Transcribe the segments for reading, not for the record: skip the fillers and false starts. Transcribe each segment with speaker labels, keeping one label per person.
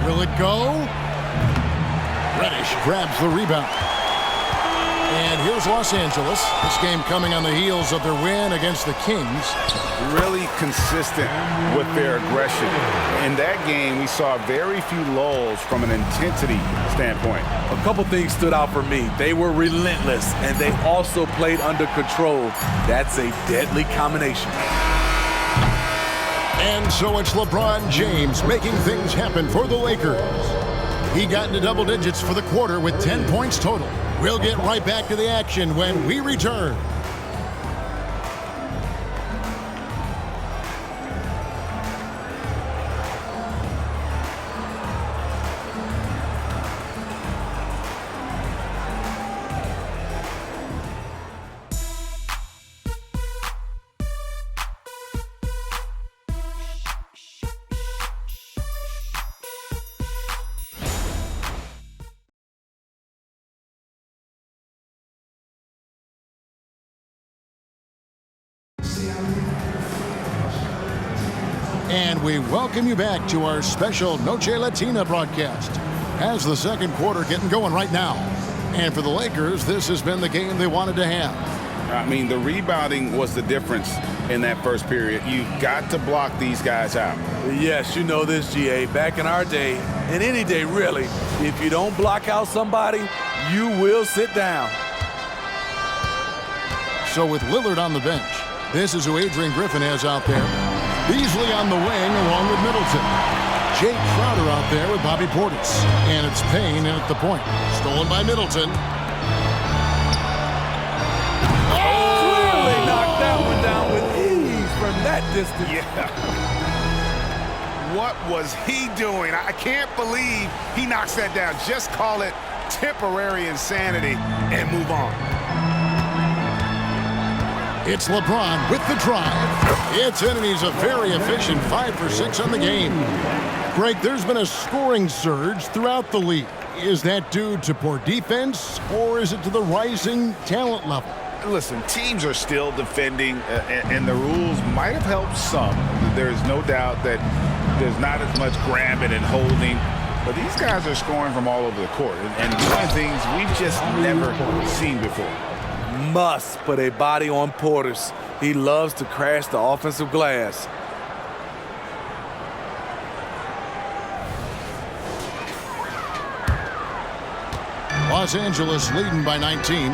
Speaker 1: Will it go? Reddish grabs the rebound. And here's Los Angeles. This game coming on the heels of their win against the Kings.
Speaker 2: Really consistent with their aggression. In that game, we saw very few lulls from an intensity standpoint.
Speaker 3: A couple things stood out for me. They were relentless, and they also played under control. That's a deadly combination.
Speaker 1: And so it's LeBron James making things happen for the Lakers. He got into double digits for the quarter with 10 points total. We'll get right back to the action when we return. And we welcome you back to our special Noche Latina broadcast. As the second quarter getting going right now. And for the Lakers, this has been the game they wanted to have.
Speaker 2: I mean, the rebounding was the difference in that first period. You've got to block these guys out.
Speaker 3: Yes, you know this, GA. Back in our day, and any day really, if you don't block out somebody, you will sit down.
Speaker 1: So with Lillard on the bench, this is who Adrian Griffin has out there. Beasley on the wing along with Middleton. Jake Crowder out there with Bobby Portis. And it's Payne in at the point. Stolen by Middleton.
Speaker 3: Clearly knocked that one down with ease from that distance.
Speaker 2: Yeah. What was he doing? I can't believe he knocks that down. Just call it temporary insanity and move on.
Speaker 1: It's LeBron with the drive. It's in, and he's a very efficient 5 for 6 on the game. Greg, there's been a scoring surge throughout the league. Is that due to poor defense, or is it to the rising talent level?
Speaker 2: Listen, teams are still defending, and the rules might have helped some. There's no doubt that there's not as much grabbing and holding. But these guys are scoring from all over the court, and doing things we've just never seen before.
Speaker 3: Must put a body on Portis. He loves to crash the offensive glass.
Speaker 1: Los Angeles leading by 19.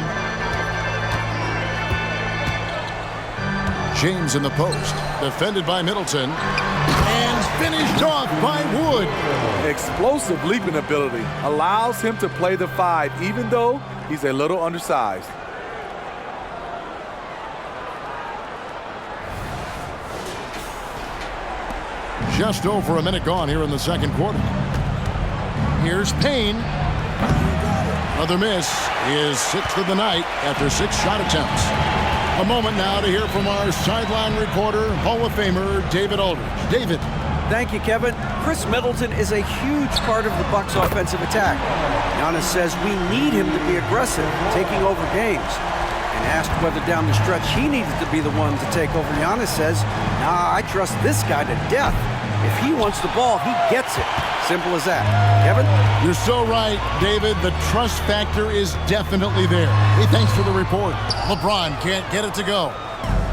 Speaker 1: James in the post, defended by Middleton, and finished off by Wood.
Speaker 3: Explosive leaping ability allows him to play the 5, even though he's a little undersized.
Speaker 1: Just over a minute gone here in the second quarter. Here's Payne. Another miss. His 6th of the night after 6 shot attempts. A moment now to hear from our sideline reporter, Hall of Famer David Aldridge. David.
Speaker 4: Thank you, Kevin. Chris Middleton is a huge part of the Bucks' offensive attack. Giannis says we need him to be aggressive, taking over games. And asked whether down the stretch he needed to be the one to take over, Giannis says, nah, I trust this guy to death. If he wants the ball, he gets it. Simple as that. Kevin?
Speaker 1: You're so right, David. The trust factor is definitely there. Hey, thanks for the report. LeBron can't get it to go.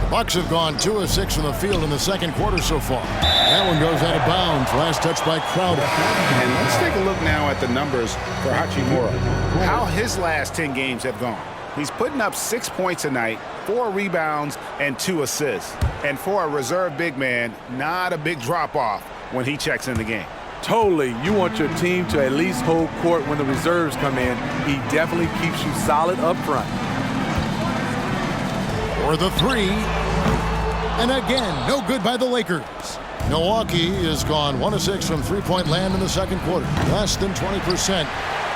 Speaker 1: The Bucks have gone 2 of 6 from the field in the second quarter so far. That one goes out of bounds. Last touch by Crowder.
Speaker 2: And let's take a look now at the numbers for Hachimura. How his last 10 games have gone. He's putting up 6 points a night, 4 rebounds, and 2 assists. And for a reserve big man, not a big drop-off when he checks in the game.
Speaker 3: Totally. You want your team to at least hold court when the reserves come in. He definitely keeps you solid up front.
Speaker 1: For the 3. And again, no good by the Lakers. Milwaukee has gone 1 of 6 from three-point land in the second quarter. Less than 20%.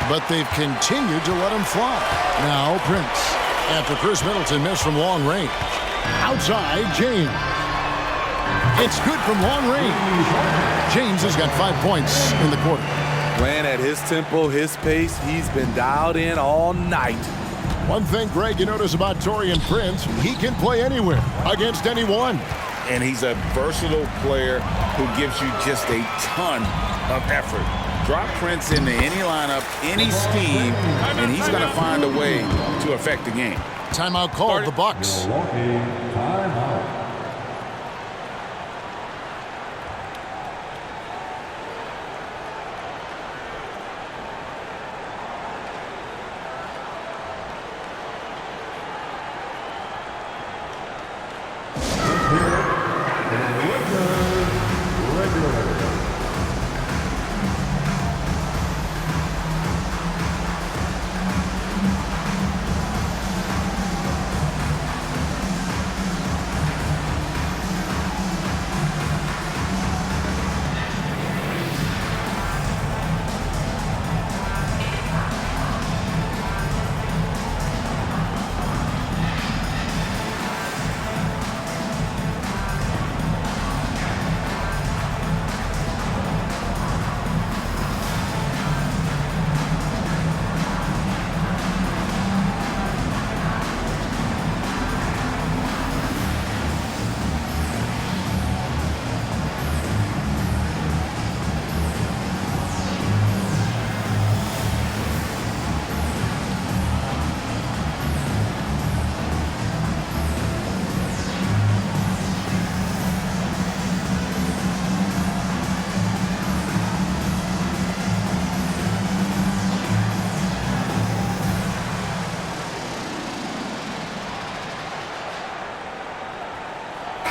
Speaker 1: But they've continued to let him fly. Now Prince. After Chris Middleton missed from long range. Outside, James. It's good from long range. James has got 5 points in the quarter.
Speaker 3: Playing at his tempo, his pace, he's been dialed in all night.
Speaker 1: One thing, Greg, you notice about Taurean Prince, he can play anywhere, against anyone.
Speaker 2: And he's a versatile player who gives you just a ton of effort. Drop Prince into any lineup, any scheme, and he's going to find a way to affect the game.
Speaker 1: Timeout called the Bucks.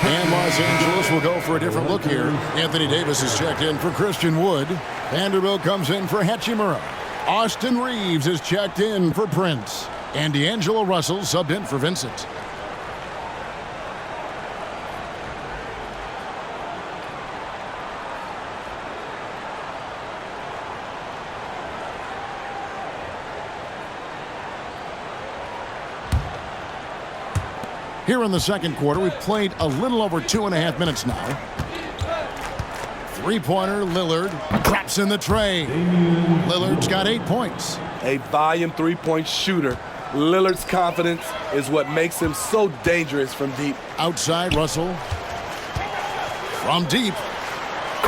Speaker 1: And Los Angeles will go for a different look here. Anthony Davis is checked in for Christian Wood. Vanderbilt comes in for Hachimura. Austin Reeves is checked in for Prince. And D'Angelo Russell subbed in for Vincent. Here in the second quarter, we've played a little over 2.5 minutes now. Three-pointer, Lillard drops in the tray. Lillard's got 8 points.
Speaker 3: A volume three-point shooter. Lillard's confidence is what makes him so dangerous from deep.
Speaker 1: Outside, Russell. From deep.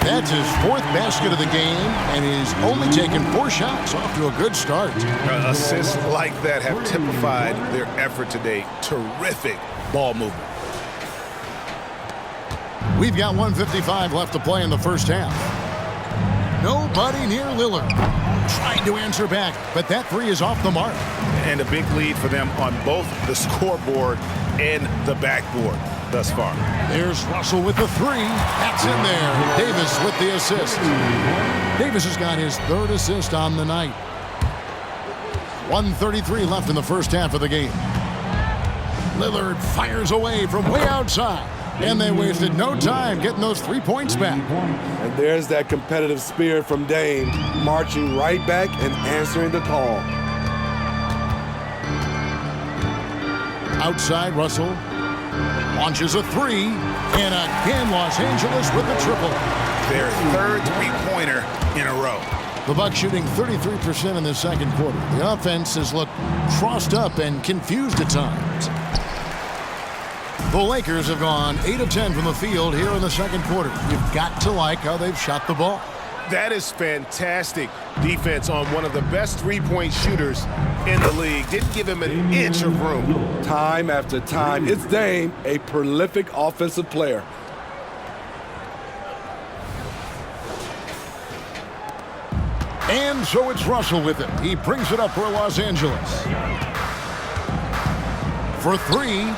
Speaker 1: That's his 4th basket of the game, and he's only taken 4 shots. Off to a good start.
Speaker 2: Assists like that have typified their effort today. Terrific ball movement.
Speaker 1: We've got 1:55 left to play in the first half. Nobody near Lillard. Trying to answer back, but that 3 is off the mark.
Speaker 2: And a big lead for them on both the scoreboard and the backboard thus far.
Speaker 1: There's Russell with the 3. That's in there. Davis with the assist. Davis has got his 3rd assist on the night. 1:33 left in the first half of the game. Lillard fires away from way outside. And they wasted no time getting those 3 points back.
Speaker 3: And there's that competitive spirit from Dame, marching right back and answering the call.
Speaker 1: Outside, Russell launches a 3. And again, Los Angeles with the triple.
Speaker 2: Their 3rd three-pointer in a row.
Speaker 1: The Bucks shooting 33% in the second quarter. The offense has looked crossed up and confused at times. The Lakers have gone 8 of 10 from the field here in the second quarter. You've got to like how they've shot the ball.
Speaker 5: That is fantastic defense on one of the best three-point shooters in the league. Didn't give him an inch of room.
Speaker 3: Time after time, it's Dame, a prolific offensive player.
Speaker 1: And so it's Russell with it. He brings it up for Los Angeles. For 3.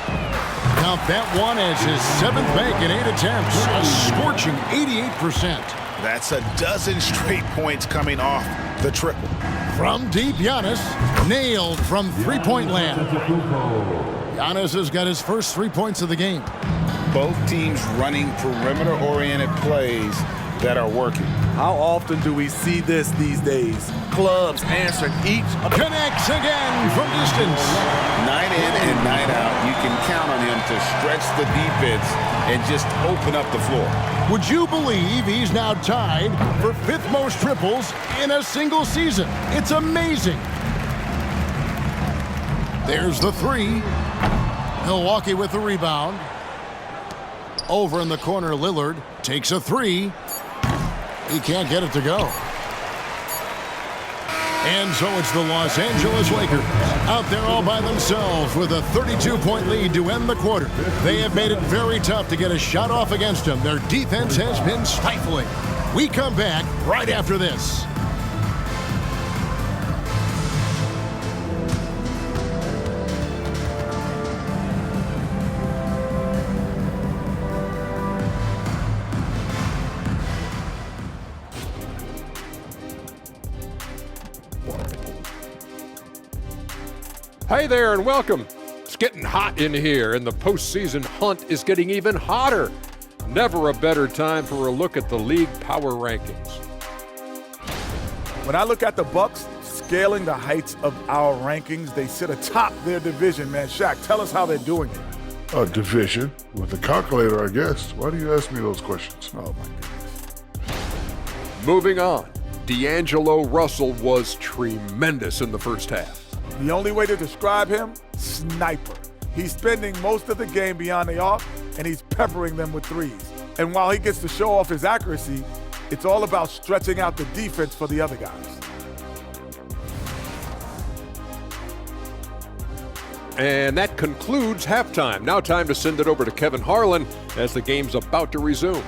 Speaker 1: Count that one as his 7th make in 8 attempts. A scorching 88%.
Speaker 2: That's a dozen straight points coming off the triple.
Speaker 1: From deep, Giannis nailed from three-point land. Giannis has got his first 3 points of the game.
Speaker 2: Both teams running perimeter-oriented plays that are working.
Speaker 3: How often do we see this these days? Clubs answering each.
Speaker 1: Connects again from distance.
Speaker 2: Night in and night out, you can count on him to stretch the defense and just open up the floor.
Speaker 1: Would you believe he's now tied for 5th most triples in a single season? It's amazing. There's the 3. Milwaukee with the rebound. Over in the corner, Lillard takes a 3. He can't get it to go. And so it's the Los Angeles Lakers out there all by themselves with a 32-point lead to end the quarter. They have made it very tough to get a shot off against them. Their defense has been stifling. We come back right after this.
Speaker 6: Hey there and welcome. It's getting hot in here and the postseason hunt is getting even hotter. Never a better time for a look at the league power rankings.
Speaker 3: When I look at the Bucks scaling the heights of our rankings, they sit atop their division, man. Shaq, tell us how they're doing it.
Speaker 7: A division with a calculator, I guess. Why do you ask me those questions?
Speaker 3: Oh, my goodness.
Speaker 6: Moving on, D'Angelo Russell was tremendous in the first half.
Speaker 3: The only way to describe him, sniper. He's spending most of the game beyond the arc, and he's peppering them with threes. And while he gets to show off his accuracy, it's all about stretching out the defense for the other guys.
Speaker 6: And that concludes halftime. Now time to send it over to Kevin Harlan as the game's about to resume.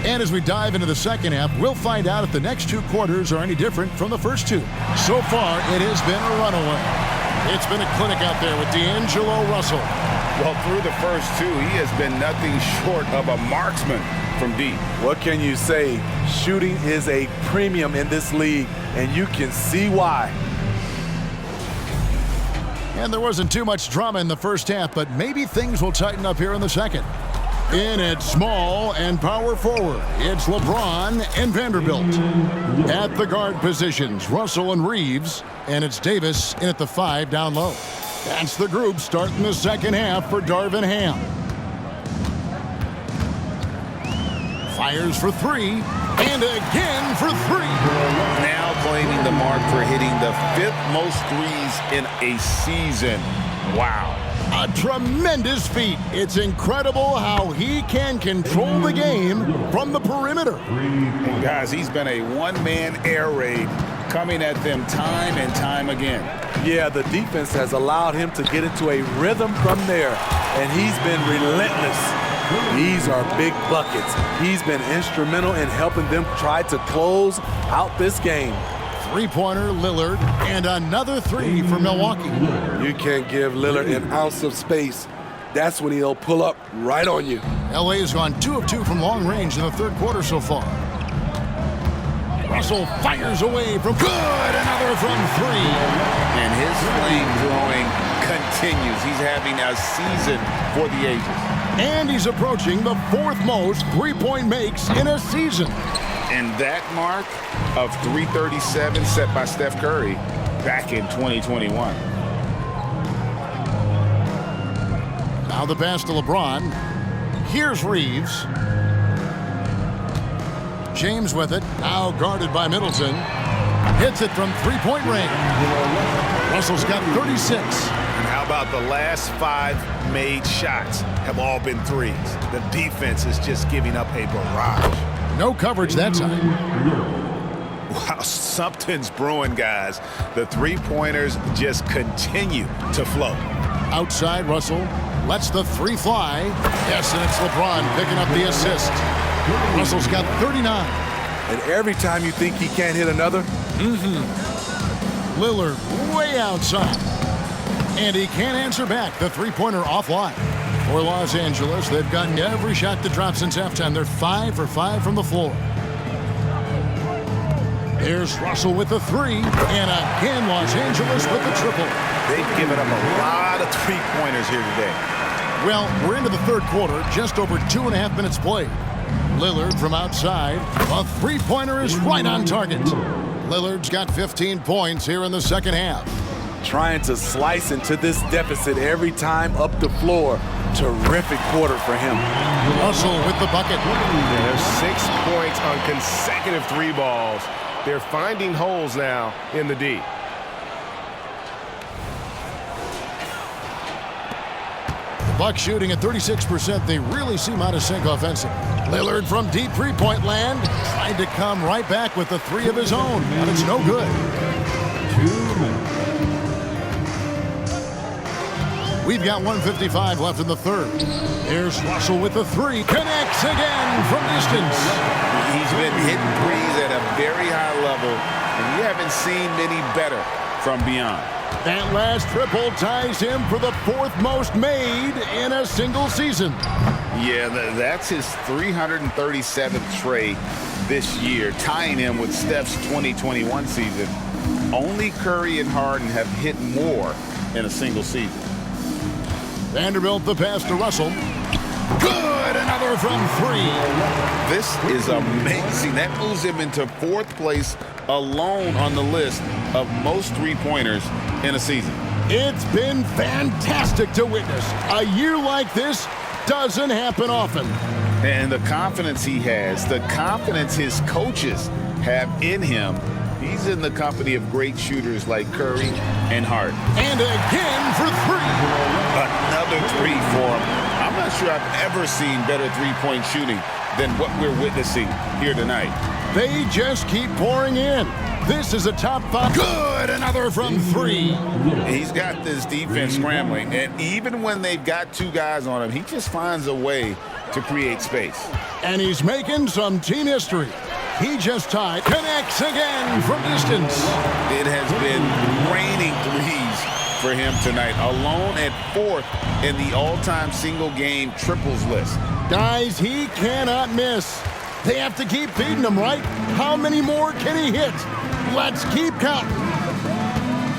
Speaker 1: And as we dive into the second half, we'll find out if the next two quarters are any different from the first two. So far, it has been a runaway. It's been a clinic out there with D'Angelo Russell.
Speaker 2: Well, through the first two, he has been nothing short of a marksman from deep.
Speaker 3: What can you say? Shooting is a premium in this league, and you can see why.
Speaker 1: And there wasn't too much drama in the first half, but maybe things will tighten up here in the second. In at small and power forward, it's LeBron and Vanderbilt. At the guard positions, Russell and Reeves, and it's Davis in at the 5 down low. That's the group starting the second half for Darvin Ham. Fires for 3, and again for 3.
Speaker 2: Now claiming the mark for hitting the 5th most threes in a season. Wow.
Speaker 1: A tremendous feat. It's incredible how he can control the game from the perimeter.
Speaker 2: And guys, he's been a one-man air raid coming at them time and time again.
Speaker 3: Yeah, the defense has allowed him to get into a rhythm from there, and he's been relentless. These are big buckets. He's been instrumental in helping them try to close out this game.
Speaker 1: Three-pointer, Lillard, and another 3 for Milwaukee.
Speaker 3: You can't give Lillard an ounce of space. That's when he'll pull up right on you.
Speaker 1: LA has gone 2 of 2 from long range in the third quarter so far. Russell fires away from good, another from 3.
Speaker 2: And his flame throwing continues. He's having a season for the ages.
Speaker 1: And he's approaching the 4th most three-point makes in a season.
Speaker 2: And that mark of 337 set by Steph Curry back in 2021.
Speaker 1: Now the pass to LeBron. Here's Reeves. James with it, now guarded by Middleton. Hits it from three-point range. Russell's got 36.
Speaker 5: And how about the last 5 made shots have all been threes? The defense is just giving up a barrage.
Speaker 1: No coverage that time.
Speaker 5: Wow, something's brewing, guys. The three-pointers just continue to flow.
Speaker 1: Outside, Russell lets the 3 fly. Yes, and it's LeBron picking up the assist. Russell's got 39.
Speaker 3: And every time you think he can't hit another,
Speaker 1: Lillard way outside. And he can't answer back. The three-pointer offline. For Los Angeles, they've gotten every shot that dropped since halftime. They're 5 for 5 from the floor. There's Russell with the 3. And again, Los Angeles with the triple.
Speaker 5: They've given up a lot of three-pointers here today.
Speaker 1: Well, we're into the third quarter, just over 2.5 minutes played. Lillard from outside. A three-pointer is right on target. Lillard's got 15 points here in the second half.
Speaker 3: trying to slice into this deficit every time up the floor. Terrific quarter for him.
Speaker 1: Russell with the bucket.
Speaker 5: There's 6 points on consecutive 3 balls. They're finding holes now in the D.
Speaker 1: Bucks shooting at 36%. They really seem out of sync offensively. Lillard from deep three-point land tried to come right back with the three of his own, but it's no good.
Speaker 6: 2 minutes.
Speaker 1: We've got 1:55 left in the third. Here's Russell with the three. Connects again from distance.
Speaker 2: He's been hitting threes at a very high level, and we haven't seen many better from beyond.
Speaker 1: That last triple ties him for the fourth most made in a single season.
Speaker 2: Yeah, that's his 337th trade this year, tying him with Steph's 2021 season. Only Curry and Harden have hit more in a single season.
Speaker 1: Vanderbilt the pass to Russell. Good, another from three.
Speaker 2: This is amazing. That moves him into fourth place alone on the list of most three-pointers in a season.
Speaker 1: It's been fantastic to witness. A year like this doesn't happen often.
Speaker 2: And the confidence he has, the confidence his coaches have in him, he's in the company of great shooters like Curry and Harden.
Speaker 1: And again for three.
Speaker 2: Another three for him. I'm not sure I've ever seen better three-point shooting than what we're witnessing here tonight.
Speaker 1: They just keep pouring in. This is a top five. Good, another from three.
Speaker 2: He's got this defense scrambling, and even when they've got two guys on him, he just finds a way to create space.
Speaker 1: And he's making some team history. He just tied. Connects again from distance.
Speaker 2: It has been raining threes for him tonight, alone at fourth in the all-time single-game triples list.
Speaker 1: Guys, he cannot miss. They have to keep feeding him, right? How many more can he hit? Let's keep counting.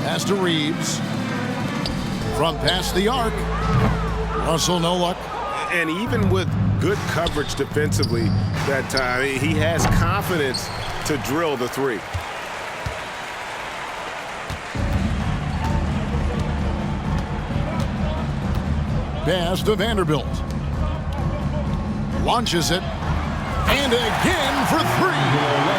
Speaker 1: Pass to Reeves. From past the arc. Russell, no luck.
Speaker 5: And even with good coverage defensively that time, he has confidence to drill the three.
Speaker 1: Pass to Vanderbilt. Launches it. And again for three.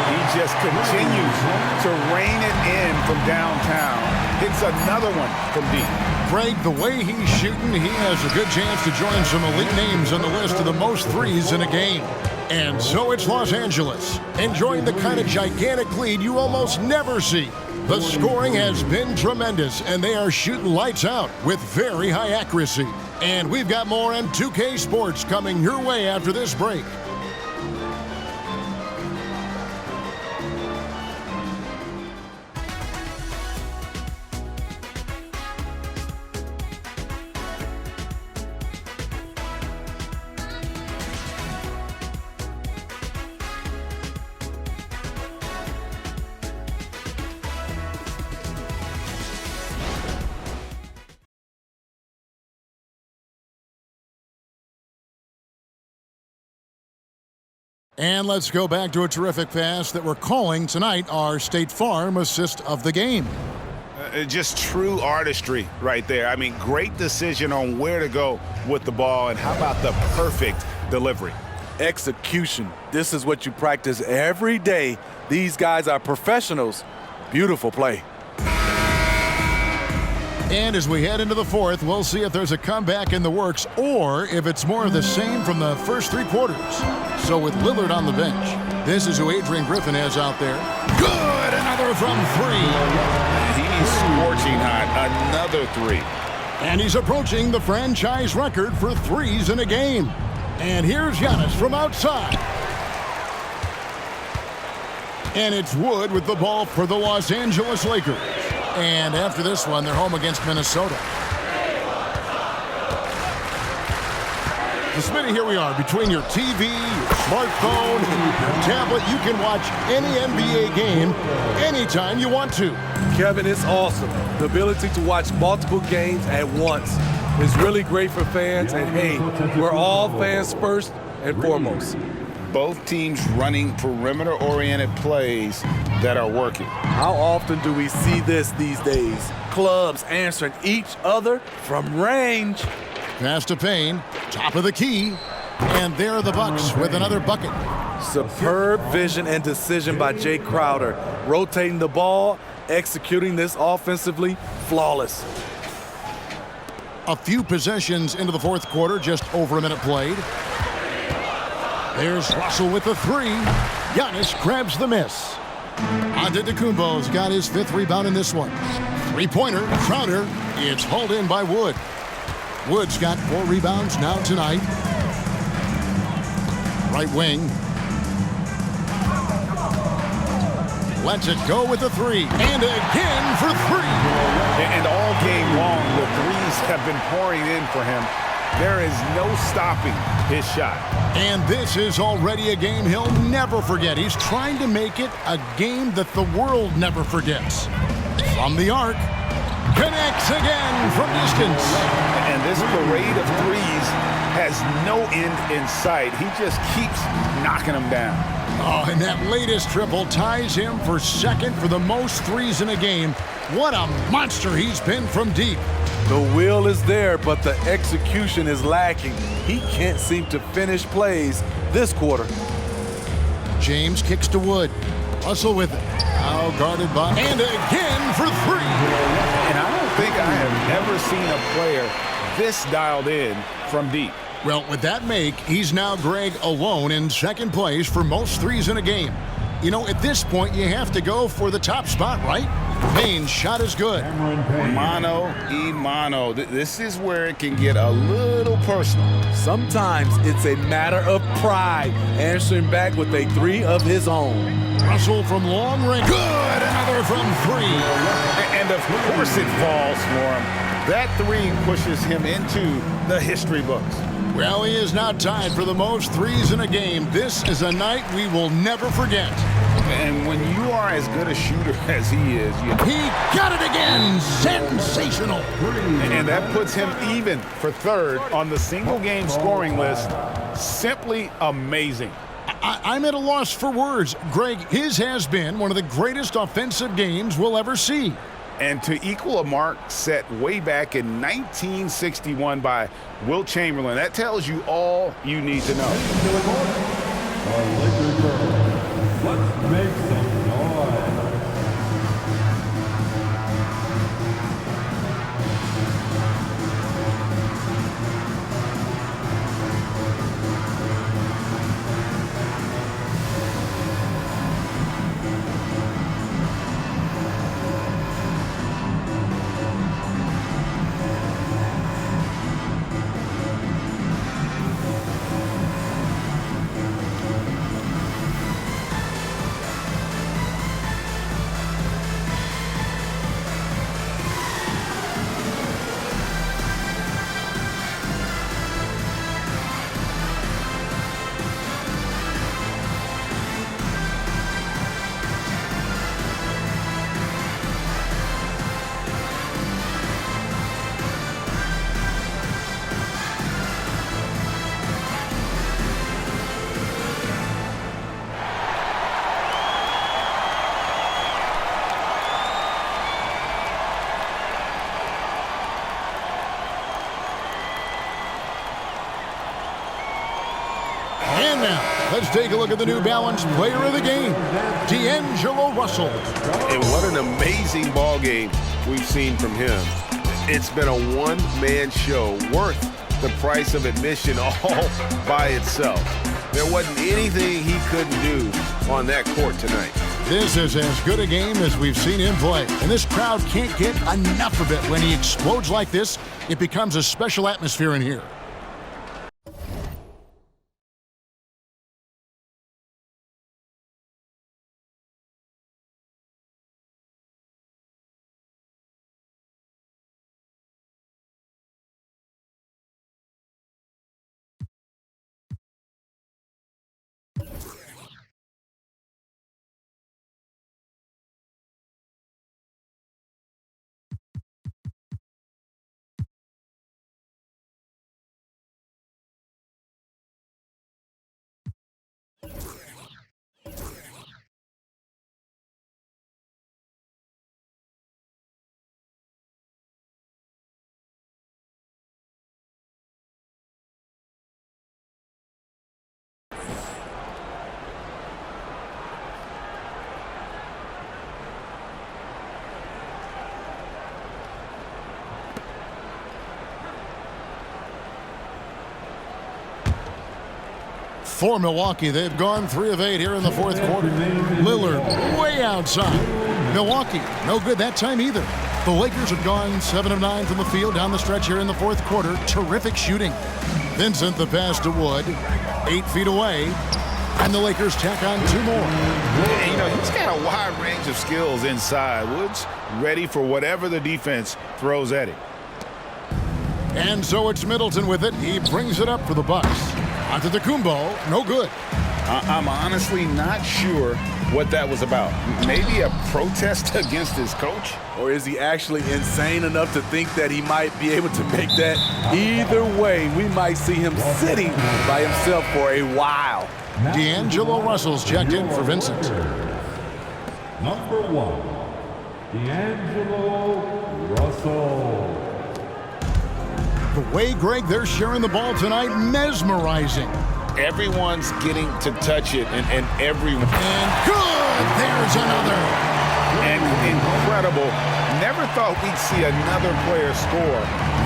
Speaker 2: He just continues to rein it in from downtown. Hits another one from deep.
Speaker 1: Greg, the way he's shooting, he has a good chance to join some elite names on the list of the most threes in a game. And so it's Los Angeles, enjoying the kind of gigantic lead you almost never see. The scoring has been tremendous, and they are shooting lights out with very high accuracy. And we've got more on 2K Sports coming your way after this break. And let's go back to a terrific pass that we're calling tonight our State Farm assist of the game.
Speaker 2: Just true artistry right there. I mean, great decision on where to go with the ball, and how about the perfect delivery?
Speaker 3: Execution. This is what you practice every day. These guys are professionals. Beautiful play.
Speaker 1: And as we head into the fourth, we'll see if there's a comeback in the works or if it's more of the same from the first three quarters. So with Lillard on the bench, this is who Adrian Griffin has out there. Good! Another from three.
Speaker 2: He's scorching hot. Another three.
Speaker 1: And he's approaching the franchise record for threes in a game. And here's Giannis from outside. And it's Wood with the ball for the Los Angeles Lakers. And after this one, they're home against Minnesota. So, Smitty, here we are. Between your TV, your smartphone, your tablet, you can watch any NBA game anytime you want to.
Speaker 3: Kevin, it's awesome. The ability to watch multiple games at once is really great for fans. And, hey, we're all fans first and foremost.
Speaker 2: Both teams running perimeter-oriented plays that are working.
Speaker 3: How often do we see this these days? Clubs answering each other from range.
Speaker 1: Pass to Payne, top of the key, and there are the Bucks with another bucket.
Speaker 3: Superb vision and decision by Jay Crowder, rotating the ball, executing this offensively, flawless.
Speaker 1: A few possessions into the fourth quarter, just over a minute played. There's Russell with the three. Giannis grabs the miss. Antetokounmpo's got his 5th rebound in this one. Three-pointer, Crowder. It's hauled in by Wood. Wood's got 4 rebounds now tonight. Right wing. Lets it go with the three. And again for 3.
Speaker 2: And all game long, the threes have been pouring in for him. There is no stopping his shot.
Speaker 1: And this is already a game he'll never forget. He's trying to make it a game that the world never forgets. From the arc, connects again from distance.
Speaker 2: And this parade of threes has no end in sight. He just keeps knocking them down.
Speaker 1: Oh, and that latest triple ties him for 2nd for the most threes in a game. What a monster he's been from deep.
Speaker 8: The will is there, but the execution is lacking. He can't seem to finish plays this quarter.
Speaker 1: James kicks to Wood. Russell with it. Now guarded by. And again for 3.
Speaker 2: And I don't think I have ever seen a player this dialed in from deep.
Speaker 1: Well, with that make, he's now Greg alone in 2nd place for most threes in a game. You know, at this point, you have to go for the top spot, right? Payne's shot is good.
Speaker 2: Mano y mano. This is where it can get a little personal.
Speaker 8: Sometimes it's a matter of pride, answering back with a 3 of his own.
Speaker 1: Russell from long range. Good! Another from 3.
Speaker 2: And of course it falls for him. That 3 pushes him into the history books.
Speaker 1: Well, he is now tied for the most threes in a game. This is a night we will never forget.
Speaker 2: And when you are as good a shooter as he is,
Speaker 1: He got it again! Sensational!
Speaker 2: and that puts him even for 3rd on the single-game scoring list. Simply amazing.
Speaker 1: I'm at a loss for words. Greg, his has been one of the greatest offensive games we'll ever see.
Speaker 2: And to equal a mark set way back in 1961 by Wilt Chamberlain, that tells you all you need to know.
Speaker 9: Let's make some noise.
Speaker 1: And now, let's take a look at the New Balance player of the game, D'Angelo Russell.
Speaker 5: And what an amazing ball game we've seen from him. It's been a one-man show worth the price of admission all by itself. There wasn't anything he couldn't do on that court tonight.
Speaker 1: This is as good a game as we've seen him play. And this crowd can't get enough of it. When he explodes like this, it becomes a special atmosphere in here. For Milwaukee, they've gone 3 of 8 here in the fourth quarter. Lillard way outside. Milwaukee, no good that time either. The Lakers have gone 7 of 9 from the field down the stretch here in the fourth quarter. Terrific shooting. Vincent, the pass to Wood, 8 feet away. And the Lakers tack on 2 more.
Speaker 2: And, you know, he's got a wide range of skills inside. Woods ready for whatever the defense throws at him.
Speaker 1: And so it's Middleton with it. He brings it up for the Bucks. Antetokounmpo, no good.
Speaker 2: I'm honestly not sure what that was about. Maybe a protest against his coach?
Speaker 8: Or is he actually insane enough to think that he might be able to make that? Either way, we might see him sitting by himself for a while.
Speaker 1: D'Angelo Russell's checked in for Vincent.
Speaker 9: Number 1, D'Angelo Russell.
Speaker 1: The way, Greg, they're sharing the ball tonight, mesmerizing.
Speaker 2: Everyone's getting to touch it, and everyone.
Speaker 1: And good! There's another.
Speaker 2: And incredible. Never thought we'd see another player score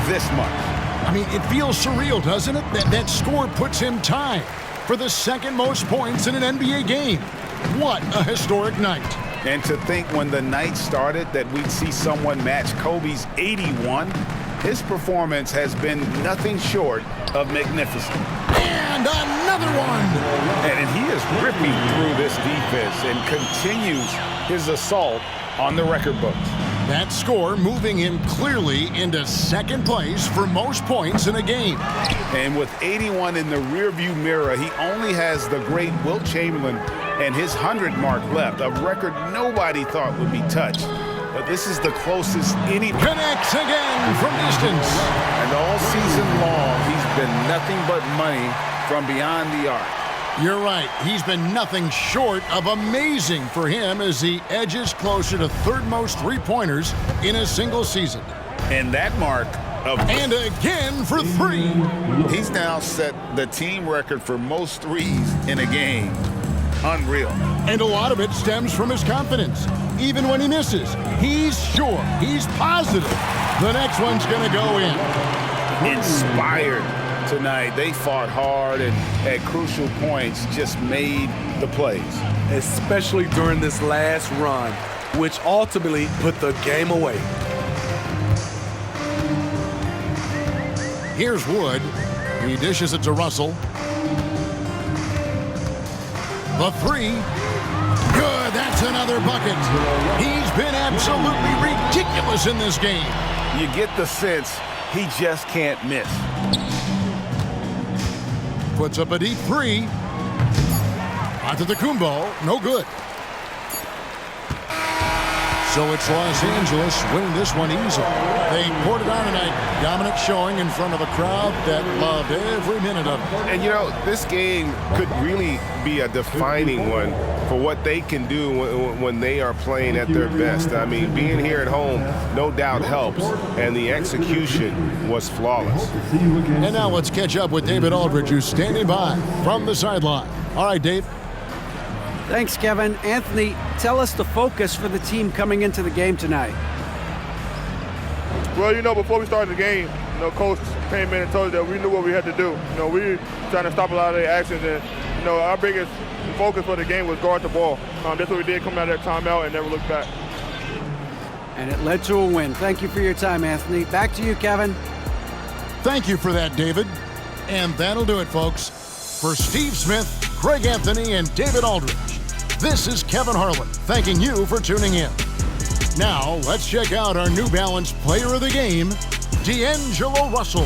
Speaker 2: this much.
Speaker 1: I mean, it feels surreal, doesn't it? That score puts him tied for the second most points in an NBA game. What a historic night.
Speaker 2: And to think when the night started that we'd see someone match Kobe's 81, his performance has been nothing short of magnificent.
Speaker 1: And another one.
Speaker 2: And he is ripping through this defense and continues his assault on the record books.
Speaker 1: That score moving him clearly into second place for most points in a game.
Speaker 2: And with 81 in the rearview mirror, he only has the great Wilt Chamberlain and his 100 mark left, a record nobody thought would be touched. But this is the closest any...
Speaker 1: Connects again from distance.
Speaker 2: And all season long, he's been nothing but money from beyond the arc.
Speaker 1: You're right. He's been nothing short of amazing for him as he edges closer to third most three-pointers in a single season.
Speaker 2: And that mark of...
Speaker 1: And again for 3.
Speaker 2: He's now set the team record for most threes in a game. Unreal.
Speaker 1: And a lot of it stems from his confidence. Even when he misses, he's sure, he's positive the next one's going to go in.
Speaker 2: Inspired tonight. They fought hard and at crucial points just made the plays.
Speaker 8: Especially during this last run, which ultimately put the game away.
Speaker 1: Here's Wood. He dishes it to Russell. The 3. Good, that's another bucket. He's been absolutely ridiculous in this game.
Speaker 2: You get the sense he just can't miss.
Speaker 1: Puts up a deep 3. Antetokounmpo, no good. So it's Los Angeles winning this one easily. They poured it on tonight. Dominant showing in front of a crowd that loved every minute of it.
Speaker 5: And, you know, this game could really be a defining one for what they can do when they are playing at their best. I mean, being here at home no doubt helps, and the execution was flawless.
Speaker 1: And now let's catch up with David Aldridge, who's standing by from the sideline. All right, Dave.
Speaker 4: Thanks, Kevin. Anthony, tell us the focus for the team coming into the game tonight.
Speaker 10: Well, you know, before we started the game, you know, Coach came in and told us that we knew what we had to do. You know, we were trying to stop a lot of their actions, and, you know, our biggest focus for the game was guard the ball. That's what we did coming out of that timeout and never looked back.
Speaker 4: And it led to a win. Thank you for your time, Anthony. Back to you, Kevin.
Speaker 1: Thank you for that, David. And that'll do it, folks. For Steve Smith, Craig Anthony, and David Aldridge, this is Kevin Harlan thanking you for tuning in. Now, let's check out our New Balance Player of the Game, D'Angelo Russell.